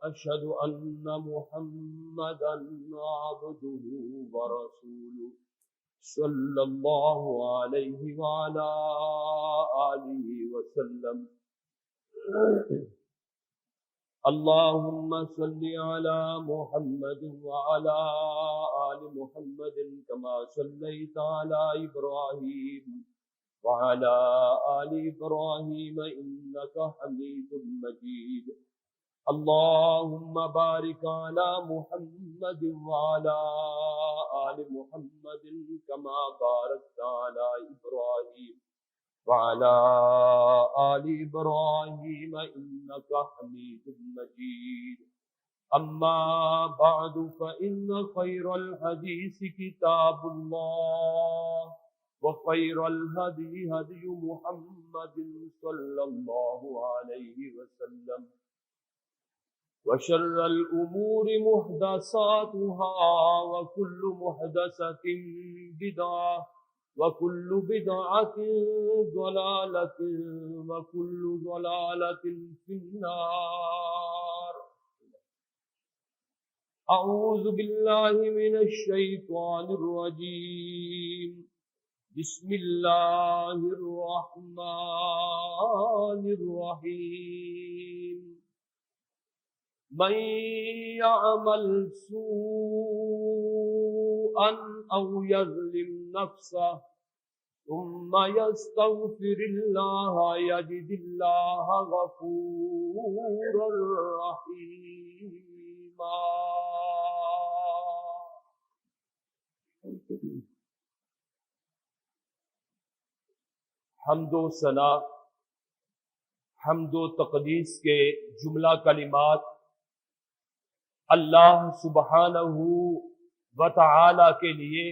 أشهد أن محمدا عبده ورسوله صلى الله عليه وعلى آله وسلم. اللهم صل على محمد وعلى آل محمد كما صليت على إبراهيم وعلى آل إبراهيم إنك حميد مجيد. اللهم بارك على محمد وعلى آل محمد كما باركت على إبراهيم وعلى آل إبراهيم إنك حميد مجيد. أما بعد فإن خير الحديث كتاب الله وخير الهدي هدي محمد صلى الله عليه وسلم وشر الأمور محدثاتها وكل محدثة بدعة وكل بدعة ضلالة وكل ضلالة في النار. أعوذ بالله من الشيطان الرجيم. بسم الله الرحمن الرحيم. من يعمل سوءا أو يظلم نفسه ثم يستغفر الله يجد الله غفورا رحيما. حمد و ثنا، حمد و تقدیس کے جملہ کلمات اللہ سبحانہ و تعالی کے لیے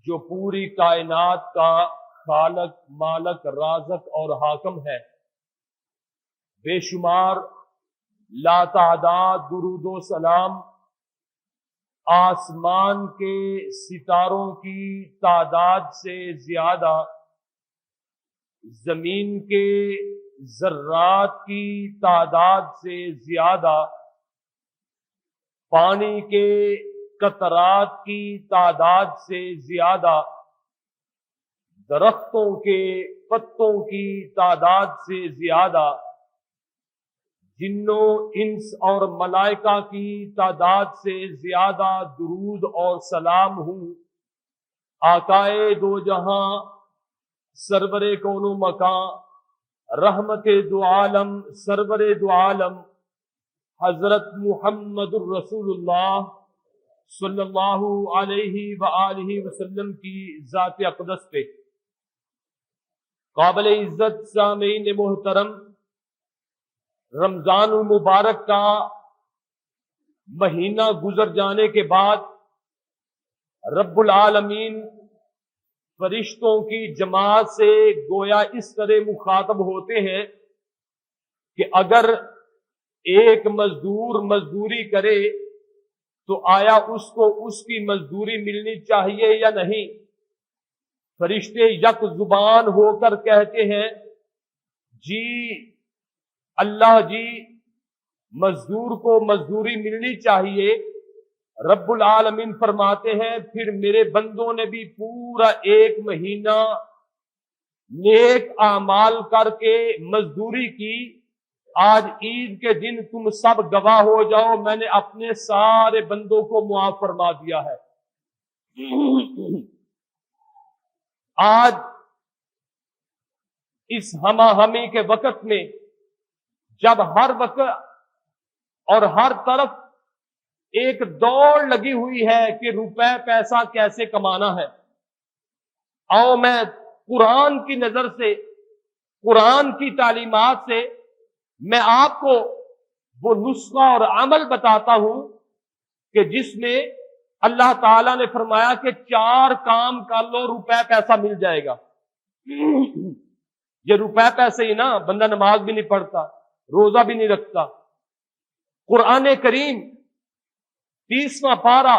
جو پوری کائنات کا خالق، مالک، رازق اور حاکم ہے. بے شمار لا تعداد درود و سلام آسمان کے ستاروں کی تعداد سے زیادہ، زمین کے ذرات کی تعداد سے زیادہ، پانی کے قطرات کی تعداد سے زیادہ، درختوں کے پتوں کی تعداد سے زیادہ، جنوں انس اور ملائکہ کی تعداد سے زیادہ درود اور سلام ہوں آقائے دو جہاں، سرور کون و مکان، رحمت دو عالم، سرور دو عالم حضرت محمد الرسول اللہ صلی اللہ علیہ وآلہ وسلم کی ذات اقدس پہ. قابل عزت سامعین محترم، رمضان المبارک کا مہینہ گزر جانے کے بعد رب العالمین فرشتوں کی جماعت سے گویا اس طرح مخاطب ہوتے ہیں کہ اگر ایک مزدور مزدوری کرے تو آیا اس کو اس کی مزدوری ملنی چاہیے یا نہیں؟ فرشتے یک زبان ہو کر کہتے ہیں جی اللہ جی، مزدور کو مزدوری ملنی چاہیے. رب العالمین فرماتے ہیں پھر میرے بندوں نے بھی پورا ایک مہینہ نیک اعمال کر کے مزدوری کی، آج عید کے دن تم سب گواہ ہو جاؤ میں نے اپنے سارے بندوں کو معاف فرما دیا ہے. آج اس ہمہ ہمی کے وقت میں جب ہر وقت اور ہر طرف ایک دوڑ لگی ہوئی ہے کہ روپے پیسہ کیسے کمانا ہے، آؤ میں قرآن کی نظر سے، قرآن کی تعلیمات سے میں آپ کو وہ نسخہ اور عمل بتاتا ہوں کہ جس میں اللہ تعالیٰ نے فرمایا کہ 4 کام کر لو روپے پیسہ مل جائے گا. یہ روپے پیسے ہی نا، بندہ نماز بھی نہیں پڑھتا، روزہ بھی نہیں رکھتا. قرآن کریم 30واں پارہ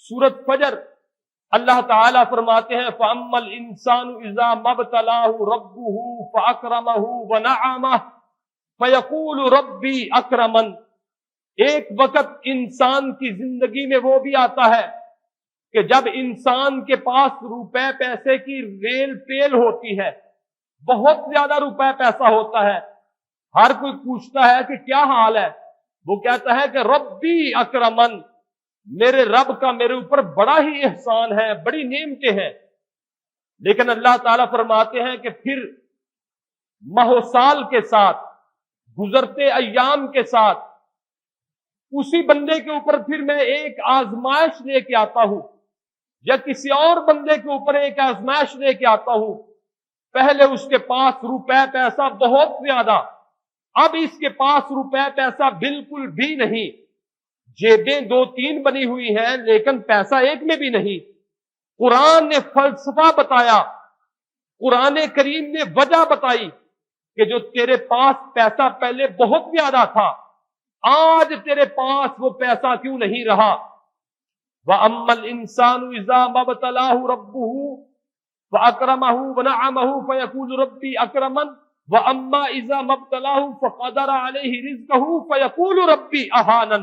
سورۃ فجر اللہ تعالیٰ فرماتے ہیں فَأَمَّا الْإِنسَانُ إِذَا مَا ابْتَلَاهُ رَبُّهُ فَأَكْرَمَهُ وَنَعَمَهُ فیقول ربی اکرمن، ایک وقت انسان کی زندگی میں وہ بھی آتا ہے کہ جب انسان کے پاس روپے پیسے کی ریل پیل ہوتی ہے، بہت زیادہ روپے پیسہ ہوتا ہے، ہر کوئی پوچھتا ہے کہ کیا حال ہے، وہ کہتا ہے کہ ربی اکرمن، میرے رب کا میرے اوپر بڑا ہی احسان ہے، بڑی نعمتیں ہیں۔ لیکن اللہ تعالیٰ فرماتے ہیں کہ پھر ماہ و سال کے ساتھ، گزرتے ایام کے ساتھ، اسی بندے کے اوپر پھر میں ایک آزمائش لے کے آتا ہوں، یا کسی اور بندے کے اوپر ایک آزمائش لے کے آتا ہوں۔ پہلے اس کے پاس روپے پیسہ بہت زیادہ، اب اس کے پاس روپے پیسہ بالکل بھی نہیں، جیبیں 2-3 بنی ہوئی ہیں لیکن پیسہ ایک میں بھی نہیں۔ قرآن نے فلسفہ بتایا، قرآن کریم نے وجہ بتائی کہ جو تیرے پاس پیسہ پہلے بہت زیادہ تھا، آج تیرے پاس وہ پیسہ کیوں نہیں رہا؟ وَأَمَّا الْإِنسَانُ إِذَا مَا ابْتَلَاهُ رَبُّهُ فَأَكْرَمَهُ وَنَعَمَهُ فَيَقُولُ رَبِّي أَكْرَمَنِ وَأَمَّا إِذَا مَا ابْتَلَاهُ فَقَدَرَ عَلَيْهِ رِزْقَهُ فَيَقُولُ رَبِّي أَهَانَنِ۔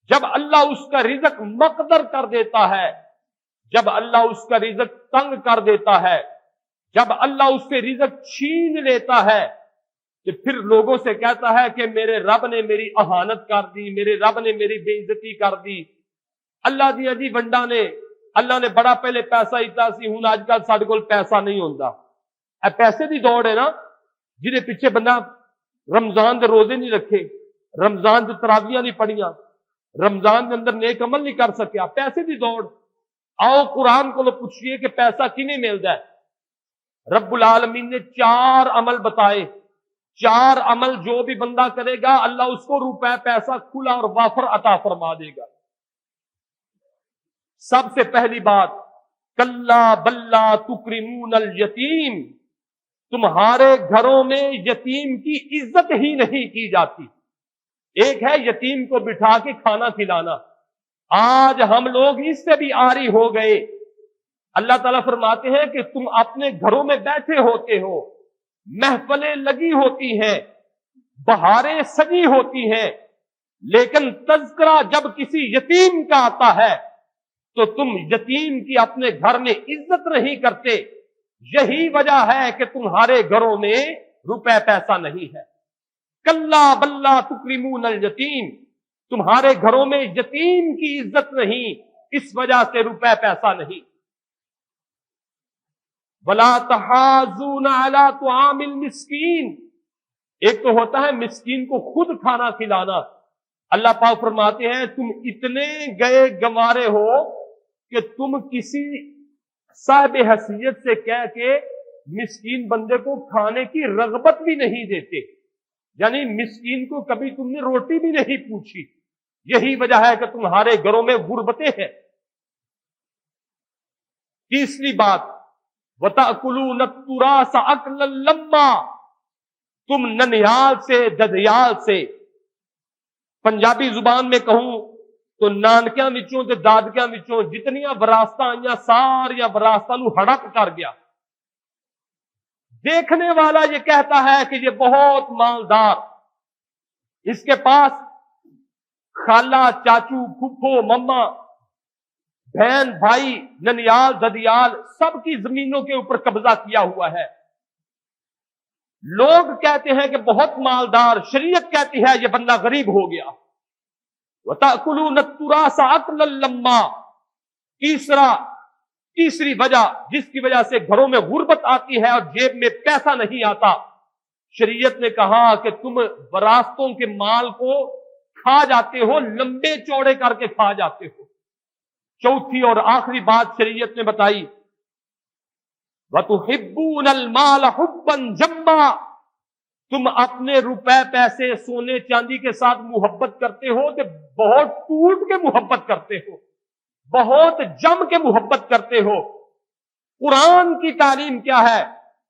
جب اللہ اس کا رزق مقدر کر دیتا ہے، جب اللہ اس کا رزق تنگ کر دیتا ہے، جب اللہ اس سے رزق چھین لیتا ہے، تو پھر لوگوں سے کہتا ہے کہ میرے رب نے میری اہانت کر دی، میرے رب نے میری بے عزتی کر دی۔ اللہ دیا جی ونڈا نے، اللہ نے بڑا پہلے پیسہ ہی سی ہوں، آج کل ساڈے کول پیسہ نہیں ہوتا۔ اے پیسے دی دوڑ ہے نا، جہدے پیچھے بندہ رمضان دے روزے نہیں رکھے، رمضان دے تراویاں نہیں پڑھیاں، رمضان دے اندر نیک عمل نہیں کر سکیا، پیسے دی دوڑ۔ آؤ قرآن کو پوچھئے کہ پیسہ کنے ملتا ہے؟ رب العالمین نے 4 عمل بتائے، 4 عمل جو بھی بندہ کرے گا اللہ اس کو روپے پیسہ کھلا اور وافر عطا فرما دے گا۔ سب سے پہلی بات، کلا بلا تکرمون الیتیم، تمہارے گھروں میں یتیم کی عزت ہی نہیں کی جاتی۔ ایک ہے یتیم کو بٹھا کے کھانا کھلانا، آج ہم لوگ اس سے بھی عاری ہو گئے۔ اللہ تعالیٰ فرماتے ہیں کہ تم اپنے گھروں میں بیٹھے ہوتے ہو، محفلیں لگی ہوتی ہیں، بہاریں سجی ہوتی ہیں، لیکن تذکرہ جب کسی یتیم کا آتا ہے تو تم یتیم کی اپنے گھر میں عزت نہیں کرتے۔ یہی وجہ ہے کہ تمہارے گھروں میں روپے پیسہ نہیں ہے۔ کلا بلا تکرمون الیتیم، تمہارے گھروں میں یتیم کی عزت نہیں، اس وجہ سے روپے پیسہ نہیں۔ ولا تحاضون علی طعام المسکین، ایک تو ہوتا ہے مسکین کو خود کھانا کھلانا۔ اللہ پاک فرماتے ہیں تم اتنے گئے گوارے ہو کہ تم کسی صاحب حیثیت سے کہہ کے مسکین بندے کو کھانے کی رغبت بھی نہیں دیتے، یعنی مسکین کو کبھی تم نے روٹی بھی نہیں پوچھی۔ یہی وجہ ہے کہ تمہارے گھروں میں غربتیں ہیں۔ تیسری بات، وَتَأْكُلُونَ التُّرَاثَ أَكْلًا لَمًّا، تم ننیال سے ددیال سے، پنجابی زبان میں کہوں تو نانکیاں وچوں تے دادکیاں وچوں جتنیاں وراثتاں آئیاں ساریاں وراثتاں نو ہڑپ کر گیا۔ دیکھنے والا یہ کہتا ہے کہ یہ بہت مالدار، اس کے پاس خالہ چاچو پھپھو مما بہن بھائی ننیال ددیال سب کی زمینوں کے اوپر قبضہ کیا ہوا ہے۔ لوگ کہتے ہیں کہ بہت مالدار، شریعت کہتی ہے یہ بندہ غریب ہو گیا۔ وَتَأْكُلُونَ التُّرَاثَ أَكْلًا لَمًّا، تیسری وجہ جس کی وجہ سے گھروں میں غربت آتی ہے اور جیب میں پیسہ نہیں آتا، شریعت نے کہا کہ تم وراثتوں کے مال کو کھا جاتے ہو، لمبے چوڑے کر کے کھا جاتے ہو۔ چوتھی اور آخری بات شریعت نے بتائی، وَتُحِبُّونَ الْمَالَ حُبًّا جَمًّا، تم اپنے روپے پیسے سونے چاندی کے ساتھ محبت کرتے ہو تو بہت ٹوٹ کے محبت کرتے ہو، بہت جم کے محبت کرتے ہو۔ قرآن کی تعلیم کیا ہے؟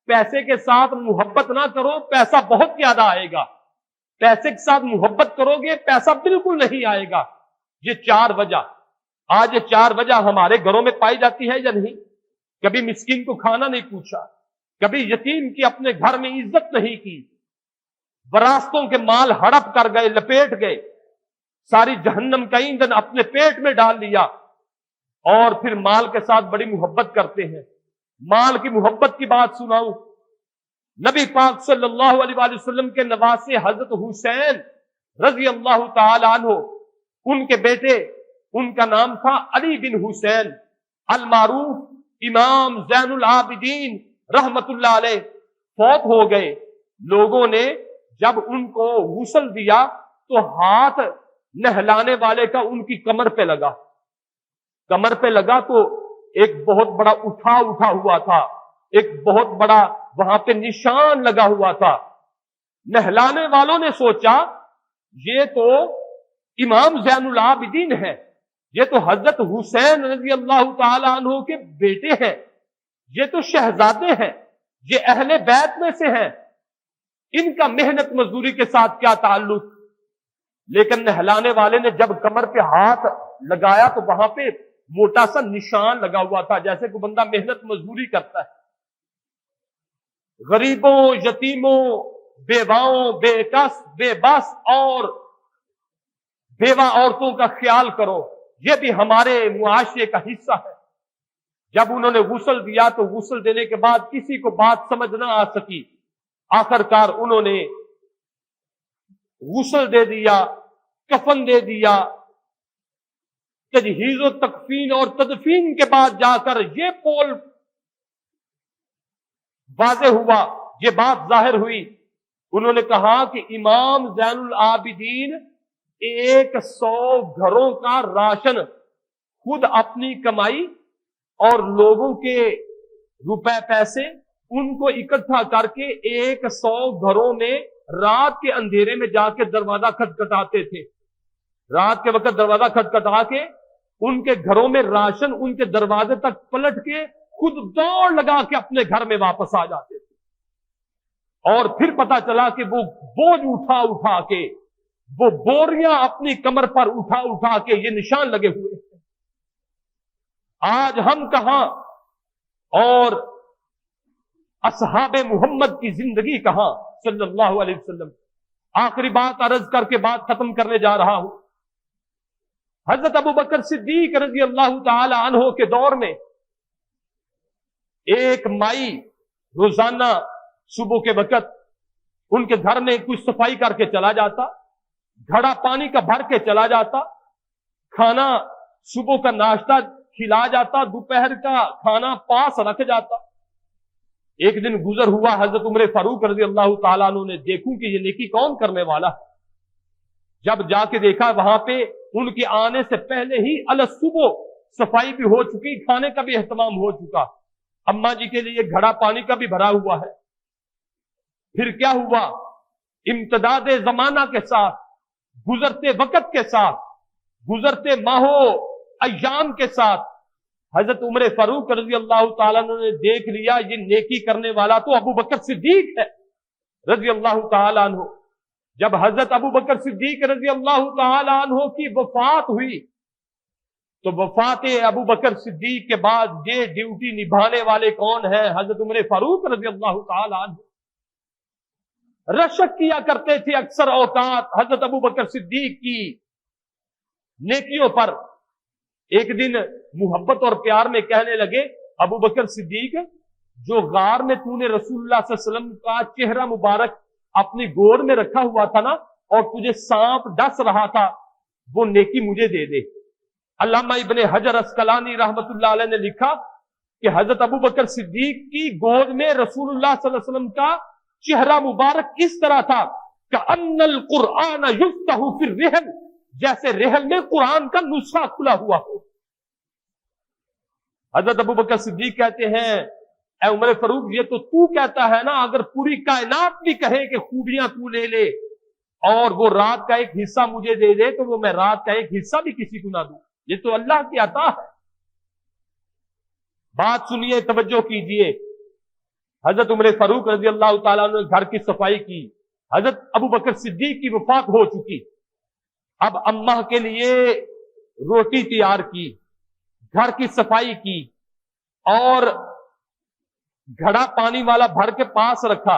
پیسے کے ساتھ محبت نہ کرو، پیسہ بہت زیادہ آئے گا۔ پیسے کے ساتھ محبت کرو گے پیسہ بالکل نہیں آئے گا۔ یہ 4 وجہ، آج یہ 4 وجہ ہمارے گھروں میں پائی جاتی ہے یا نہیں؟ کبھی مسکین کو کھانا نہیں پوچھا، کبھی یتیم کی اپنے گھر میں عزت نہیں کی، وراثتوں کے مال ہڑپ کر گئے، لپیٹ گئے، ساری جہنم کا ایندھن اپنے پیٹ میں ڈال لیا، اور پھر مال کے ساتھ بڑی محبت کرتے ہیں۔ مال کی محبت کی بات سناؤں، نبی پاک صلی اللہ علیہ وآلہ وسلم کے نواسے حضرت حسین رضی اللہ تعالی عنہ، ان کے بیٹے، ان کا نام تھا علی بن حسین المعروف امام زین العابدین رحمت اللہ علیہ، فوت ہو گئے۔ لوگوں نے جب ان کو غسل دیا تو ہاتھ نہلانے والے کا ان کی کمر پہ لگا، کمر پہ لگا تو ایک بہت بڑا اٹھا ہوا تھا، ایک بہت بڑا وہاں پہ نشان لگا ہوا تھا۔ نہلانے والوں نے سوچا یہ تو امام زین العابدین ہے، یہ تو حضرت حسین رضی اللہ تعالی عنہ کے بیٹے ہیں، یہ تو شہزادے ہیں، یہ اہل بیت میں سے ہیں، ان کا محنت مزدوری کے ساتھ کیا تعلق؟ لیکن نہلانے والے نے جب کمر پہ ہاتھ لگایا تو وہاں پہ موٹا سا نشان لگا ہوا تھا، جیسے کوئی بندہ محنت مزدوری کرتا ہے۔ غریبوں، یتیموں، بیواؤں، بے کس، بے بس اور بیوہ عورتوں کا خیال کرو، یہ بھی ہمارے معاشرے کا حصہ ہے۔ جب انہوں نے غسل دیا تو غسل دینے کے بعد کسی کو بات سمجھ نہ آ سکی، آخر کار انہوں نے غسل دے دیا، کفن دے دیا۔ تجہیز و تکفین اور تدفین کے بعد جا کر یہ قول واضح ہوا، یہ بات ظاہر ہوئی، انہوں نے کہا کہ امام زین العابدین 100 گھروں کا راشن خود اپنی کمائی اور لوگوں کے روپے پیسے ان کو اکٹھا کر کے 100 گھروں میں رات کے اندھیرے میں جا کے دروازہ کھٹکھٹاتے تھے۔ رات کے وقت دروازہ کھٹکھٹا کے ان کے گھروں میں راشن ان کے دروازے تک پلٹ کے خود دوڑ لگا کے اپنے گھر میں واپس آ جاتے تھے۔ اور پھر پتا چلا کہ وہ بوجھ اٹھا کے، وہ بوریاں اپنی کمر پر اٹھا کے یہ نشان لگے ہوئے ہیں۔ آج ہم کہاں اور اصحاب محمد کی زندگی کہاں صلی اللہ علیہ وسلم۔ آخری بات عرض کر کے بات ختم کرنے جا رہا ہوں۔ حضرت ابو بکر صدیق رضی اللہ تعالی عنہ کے دور میں ایک مائی روزانہ صبح کے وقت ان کے گھر میں کچھ صفائی کر کے چلا جاتا، گھڑا پانی کا بھر کے چلا جاتا، کھانا صبح کا ناشتہ کھلا جاتا، دوپہر کا کھانا پاس رکھ جاتا۔ ایک دن گزر ہوا، حضرت عمر فاروق رضی اللہ تعالیٰ عنہ نے دیکھوں کہ یہ نیکی کون کرنے والا ہے۔ جب جا کے دیکھا وہاں پہ ان کے آنے سے پہلے ہی صبح صفائی بھی ہو چکی، کھانے کا بھی اہتمام ہو چکا، اماں جی کے لیے گھڑا پانی کا بھی بھرا ہوا ہے۔ پھر کیا ہوا؟ امتداد زمانہ کے ساتھ، گزرتے وقت کے ساتھ، گزرتے ماہوں ایام کے ساتھ حضرت عمر فاروق رضی اللہ تعالیٰ عنہ نے دیکھ لیا یہ نیکی کرنے والا تو ابو بکر صدیق ہے رضی اللہ تعالیٰ عنہ۔ جب حضرت ابو بکر صدیق رضی اللہ تعالیٰ عنہ کی وفات ہوئی تو وفات ابو بکر صدیق کے بعد یہ ڈیوٹی نبھانے والے کون ہیں؟ حضرت عمر فاروق رضی اللہ تعالیٰ عنہ۔ رشک کیا کرتے تھے اکثر اوقات حضرت ابو بکر صدیق کی نیکیوں پر۔ ایک دن محبت اور پیار میں کہنے لگے، ابو بکر صدیق، جو غار میں تو نے رسول اللہ صلی اللہ علیہ وسلم کا چہرہ مبارک اپنی گود میں رکھا ہوا تھا نا، اور تجھے سانپ ڈس رہا تھا، وہ نیکی مجھے دے دے۔ علامہ ابن حجر اسقلانی رحمت اللہ علیہ نے لکھا کہ حضرت ابو بکر صدیق کی گود میں رسول اللہ صلی اللہ علیہ وسلم کا چہرہ مبارک اس طرح تھا کہ ان القرآن یفتح فی الرحل، جیسے رحل میں قرآن کا نسخہ کھلا ہوا ہو۔ حضرت ابو بکر صدیق کہتے ہیں، اے عمر فاروق، یہ تو کہتا ہے نا، اگر پوری کائنات بھی کہے کہ خوبیاں تو لے لے اور وہ رات کا ایک حصہ مجھے دے دے تو وہ میں رات کا ایک حصہ بھی کسی کو نہ دوں، یہ تو اللہ کی عطا ہے۔ بات سنیے، توجہ کیجئے۔ حضرت عمر فاروق رضی اللہ تعالیٰ عنہ نے گھر کی صفائی کی، حضرت ابو بکر صدیق کی وفات ہو چکی، اب اماں کے لیے روٹی تیار کی، گھر کی صفائی کی اور گھڑا پانی والا بھر کے پاس رکھا۔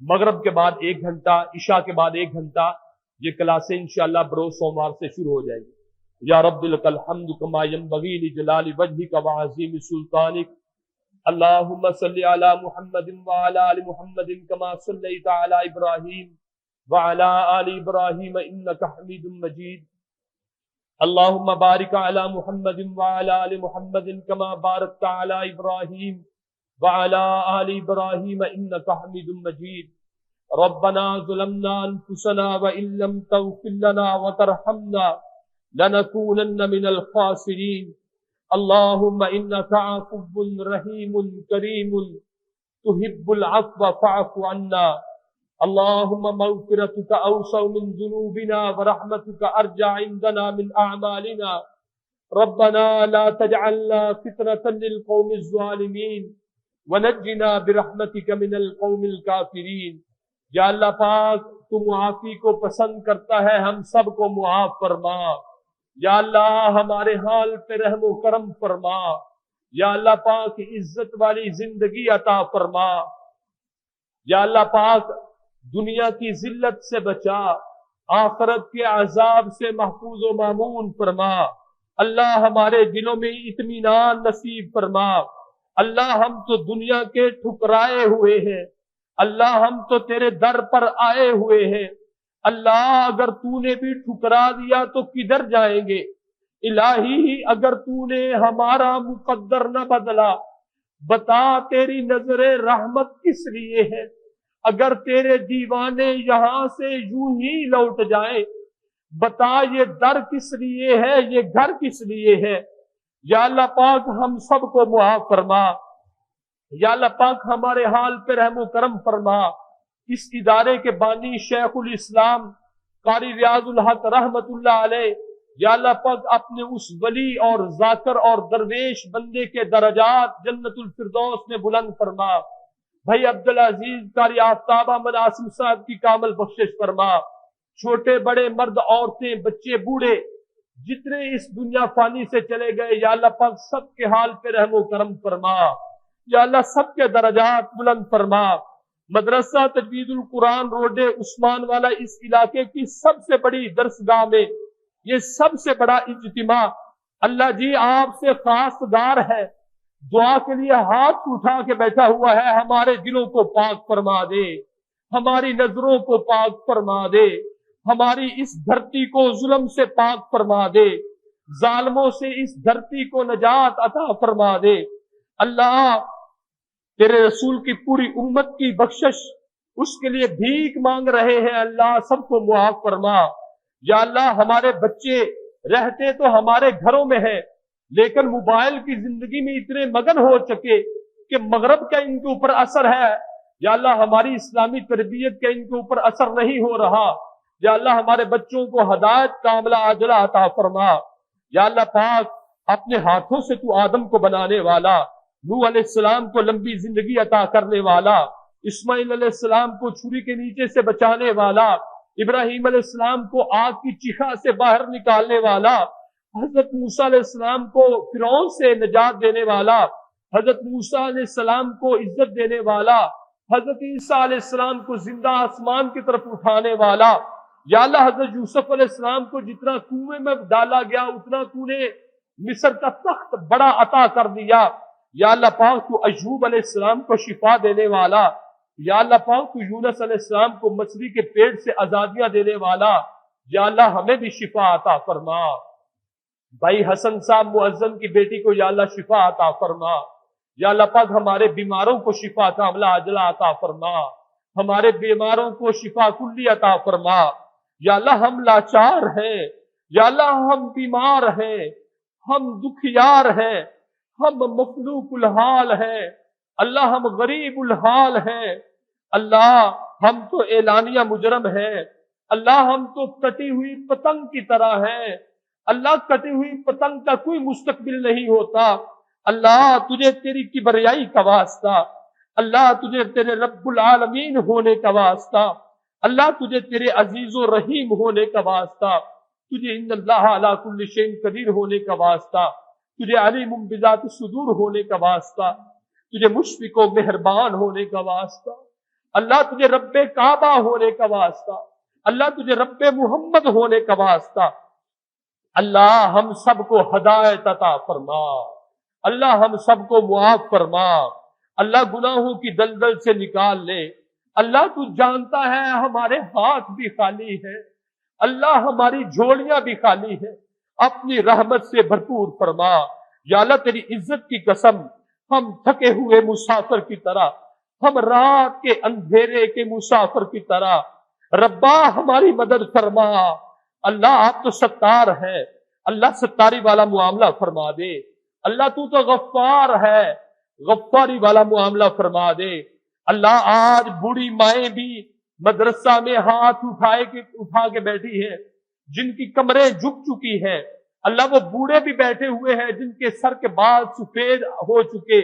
مغرب کے بعد 1 گھنٹہ، عشاء کے بعد 1 گھنٹہ یہ کلاسیں انشاءاللہ بروز سوموار سے شروع ہو جائیں گی۔ یا رب لک الحمد کما ینبغی لجلال وجہک وعظیم سلطانک، اللہم صلی علی محمد وعلی آل محمد کما صلیت علی ابراہیم وعلی آل ابراہیم انک حمید مجید، اللہم بارک علی محمد وعلی آل محمد کما بارکت علی ابراہیم وعلی آل ابراہیم انک حمید مجید، ربنا ظلمنا انفسنا وان لم تغفر لنا وترحمنا لنكونن من الخاسرین، اللهم انك عفو رحيم كريم تحب العفو فاعف عنا، اللهم مغفرتك اوسع من ذنوبنا ورحمتك ارجى عندنا من اعمالنا، ربنا لا تجعلنا فتنة للقوم الظالمين ونجنا برحمتك من القوم الكافرين۔ یا اللہ پاک تو معافی کو پسند کرتا ہے، ہم سب کو معاف فرما۔ یا اللہ ہمارے حال پہ رحم و کرم فرما۔ یا اللہ پاک عزت والی زندگی عطا فرما۔ یا اللہ پاک دنیا کی ذلت سے بچا، آخرت کے عذاب سے محفوظ و مامون فرما۔ اللہ ہمارے دلوں میں اطمینان نصیب فرما۔ اللہ ہم تو دنیا کے ٹھکرائے ہوئے ہیں، اللہ ہم تو تیرے در پر آئے ہوئے ہیں، اللہ اگر تو نے بھی ٹھکرا دیا تو کدھر جائیں گے؟ الہی اگر تو نے ہمارا مقدر نہ بدلا، بتا تیری نظر رحمت کس لیے ہے؟ اگر تیرے دیوانے یہاں سے یوں ہی لوٹ جائیں، بتا یہ در کس لیے ہے، یہ گھر کس لیے ہے؟ یا اللہ پاک ہم سب کو معاف فرما۔ یا اللہ پاک ہمارے حال پہ رحم و کرم فرما۔ اس ادارے کے بانی شیخ الاسلام قاری ریاض الحق رحمت اللہ علیہ، یا اللہ پاک اپنے اس ولی اور ذاکر اور درویش بندے کے درجات جنت الفردوس میں بلند فرما۔ بھائی عبدالعزیز قاری آفتاب احمد عاصم صاحب کی کامل بخشش فرما۔ چھوٹے بڑے مرد عورتیں بچے بوڑھے جتنے اس دنیا فانی سے چلے گئے، یا اللہ پاک سب کے حال پہ رحم و کرم فرما۔ یا اللہ سب کے درجات بلند فرما۔ مدرسہ تجوید القرآن روڈ عثمان والا اس علاقے کی سب سے بڑی درسگاہ میں یہ سب سے بڑا اجتماع اللہ جی آپ سے خواستگار ہے، دعا کے لیے ہاتھ اٹھا کے بیٹھا ہوا ہے، ہمارے دلوں کو پاک فرما دے، ہماری نظروں کو پاک فرما دے، ہماری اس دھرتی کو ظلم سے پاک فرما دے، ظالموں سے اس دھرتی کو نجات عطا فرما دے۔ اللہ تیرے رسول کی پوری امت کی بخشش، اس کے لیے بھیک مانگ رہے ہیں، اللہ سب کو معاف فرما۔ یا اللہ ہمارے بچے رہتے تو ہمارے گھروں میں ہیں، لیکن موبائل کی زندگی میں اتنے مگن ہو چکے کہ مغرب کا ان کے اوپر اثر ہے، یا اللہ ہماری اسلامی تربیت کا ان کے اوپر اثر نہیں ہو رہا۔ یا اللہ ہمارے بچوں کو ہدایت کاملہ عاجلہ عطا فرما۔ یا اللہ پاک اپنے ہاتھوں سے تو آدم کو بنانے والا، نوح علیہ السلام کو لمبی زندگی عطا کرنے والا، اسماعیل علیہ السلام کو چھری کے نیچے سے بچانے والا، ابراہیم علیہ السلام کو آگ کی چیخا سے باہر نکالنے والا، حضرت موسیٰ علیہ السلام کو فرعون سے نجات دینے والا، حضرت موسیٰ علیہ السلام کو عزت دینے والا، حضرت عیسیٰ علیہ السلام کو زندہ آسمان کی طرف اٹھانے والا۔ یا اللہ حضرت یوسف علیہ السلام کو جتنا کنویں میں ڈالا گیا اتنا تو نے مصر کا تخت بڑا عطا کر دیا۔ یا اللہ پاک تو ایوب علیہ السلام کو شفا دینے والا، یا اللہ پاک تو یونس علیہ السلام کو مچھلی کے پیٹ سے آزادیاں دینے والا، یا اللہ ہمیں بھی شفا عطا فرما۔ بھائی حسن صاحب مؤذن کی بیٹی کو یا اللہ شفا عطا فرما۔ یا اللہ پاک ہمارے بیماروں کو شفا کاملہ عاجلہ عطا فرما، ہمارے بیماروں کو شفا کلی عطا فرما۔ یا اللہ ہم لاچار ہیں، یا اللہ ہم بیمار ہیں، ہم دکھیار ہیں، ہم مفلوک الحال ہیں، اللہ ہم غریب الحال ہیں، اللہ ہم تو اعلانیہ مجرم ہیں، اللہ ہم تو کٹی ہوئی پتنگ کی طرح ہیں، اللہ کٹی ہوئی پتنگ کا کوئی مستقبل نہیں ہوتا، اللہ تجھے تیری کبریائی کا واسطہ، اللہ تجھے تیرے رب العالمین ہونے کا واسطہ، اللہ تجھے تیرے عزیز و رحیم ہونے کا واسطہ، تجھے ان اللہ علی کل شیء قدیر ہونے کا واسطہ، تجھے علیم بذات الصدور ہونے کا واسطہ، تجھے مشفق و مہربان ہونے کا واسطہ۔ اللہ تجھے رب کعبہ ہونے کا واسطہ، اللہ تجھے رب محمد ہونے کا واسطہ، اللہ ہم سب کو ہدایت عطا فرما، اللہ ہم سب کو معاف فرما، اللہ گناہوں کی دلدل سے نکال لے۔ اللہ تو جانتا ہے ہمارے ہاتھ بھی خالی ہے، اللہ ہماری جھولیاں بھی خالی ہے، اپنی رحمت سے بھرپور فرما۔ یا اللہ تیری عزت کی قسم، ہم تھکے ہوئے مسافر کی طرح، ہم رات کے اندھیرے کے مسافر کی طرح، ربا ہماری مدد فرما۔ اللہ آپ تو ستار ہے، اللہ ستاری والا معاملہ فرما دے۔ اللہ تو غفار ہے، غفاری والا معاملہ فرما دے۔ اللہ آج بوڑھی مائیں بھی مدرسہ میں ہاتھ اٹھا کے بیٹھی ہیں، جن کی کمریں جھک چکی ہیں، اللہ وہ بوڑھے بھی بیٹھے ہوئے ہیں جن کے سر کے بال سفید ہو چکے،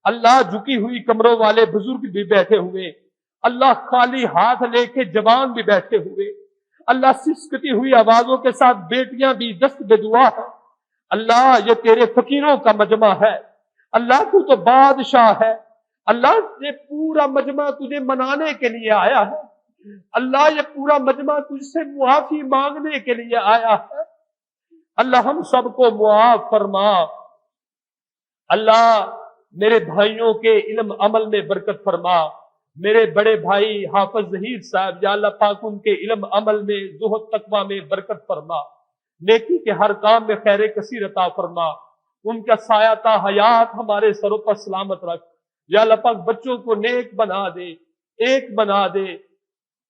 اللہ جھکی ہوئی کمروں والے بزرگ بھی بیٹھے ہوئے، اللہ خالی ہاتھ لے کے جوان بھی بیٹھے ہوئے، اللہ سسکتی ہوئی آوازوں کے ساتھ بیٹیاں بھی دست بے دعا ہے۔ اللہ یہ تیرے فقیروں کا مجمع ہے، اللہ تو بادشاہ ہے، اللہ یہ پورا مجمع تجھے منانے کے لیے آیا ہے، اللہ یہ پورا مجمع تجھ سے معافی مانگنے کے لیے آیا ہے۔ اللہ ہم سب کو معاف فرما۔ اللہ میرے بھائیوں کے علم عمل میں برکت فرما، میرے بڑے بھائی حافظ ظہیر صاحب، یا اللہ پاک ان کے علم عمل میں، زہد تقویٰ میں برکت فرما، نیکی کے ہر کام میں خیر کثیر عطا فرما، ان کا سایہ تا حیات ہمارے سروں پر سلامت رکھ۔ یا اللہ پاک بچوں کو نیک بنا دے، ایک بنا دے،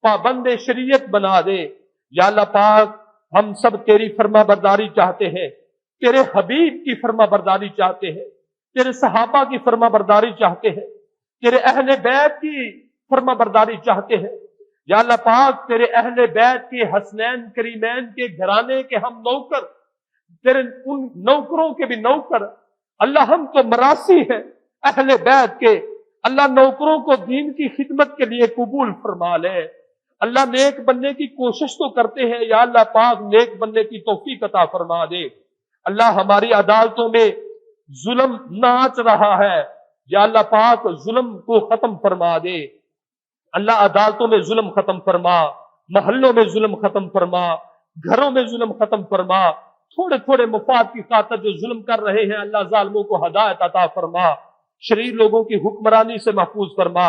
پابند شریعت بنا دے۔ یا اللہ پاک ہم سب تیری فرما برداری چاہتے ہیں، تیرے حبیب کی فرما برداری چاہتے ہیں، تیرے صحابہ کی فرما برداری چاہتے ہیں، تیرے اہل بیت کی فرما برداری چاہتے ہیں۔ یا اللہ پاک تیرے اہل بیت کے حسنین کریمین کے گھرانے کے ہم نوکر، تیرے ان نوکروں کے بھی نوکر، اللہ ہم تو مراسی ہیں اہل بیت کے، اللہ نوکروں کو دین کی خدمت کے لیے قبول فرما لے۔ اللہ نیک بننے کی کوشش تو کرتے ہیں، یا اللہ پاک نیک بننے کی توفیق عطا فرما دے۔ اللہ ہماری عدالتوں میں ظلم ناچ رہا ہے، یا اللہ پاک ظلم کو ختم فرما دے۔ اللہ عدالتوں میں ظلم ختم فرما، محلوں میں ظلم ختم فرما، گھروں میں ظلم ختم فرما۔ تھوڑے تھوڑے مفاد کی خاطر جو ظلم کر رہے ہیں، اللہ ظالموں کو ہدایت عطا فرما، شریر لوگوں کی حکمرانی سے محفوظ فرما،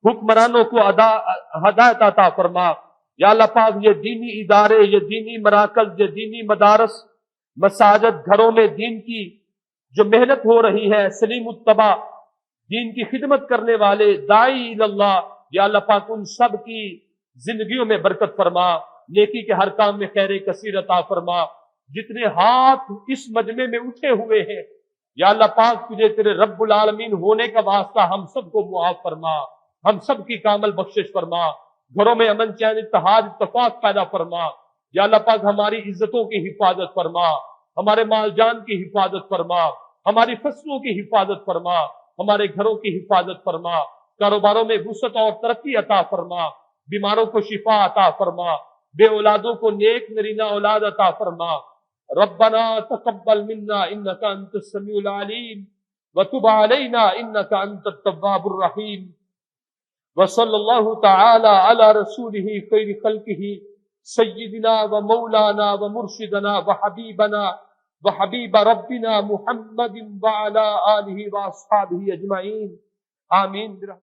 حکمرانوں کو ہدایت عطا فرما۔ یا اللہ پاک یہ دینی ادارے، یہ دینی مراکز، یہ دینی مدارس، مساجد، گھروں میں دین کی جو محنت ہو رہی ہے، سلیم التبا دین کی خدمت کرنے والے داعی اللہ، یا اللہ پاک ان سب کی زندگیوں میں برکت فرما، نیکی کے ہر کام میں خیر کثیر عطا فرما۔ جتنے ہاتھ اس مجمع میں اٹھے ہوئے ہیں، یا اللہ پاک تجھے تیرے رب العالمین ہونے کا واسطہ ہم سب کو معاف فرما، ہم سب کی کامل بخشش فرما، گھروں میں امن چین اتحاد اتفاق پیدا فرما۔ یا اللہ پاک ہماری عزتوں کی حفاظت فرما، ہمارے مال جان کی حفاظت فرما، ہماری فصلوں کی حفاظت فرما، ہمارے گھروں کی حفاظت فرما، کاروباروں میں وسعت اور ترقی عطا فرما، بیماروں کو شفا عطا فرما، بے اولادوں کو نیک نرینہ اولاد عطا فرما۔ ربنا تقبل منا انك انت السميع العليم وتب علينا انك انت التواب الرحيم وصلى الله تعالى على رسوله خير خلقه سيدنا ومولانا ومرشدنا وحبيبنا وحبيب ربنا محمد وعلى آله واصحابه اجمعين آمين۔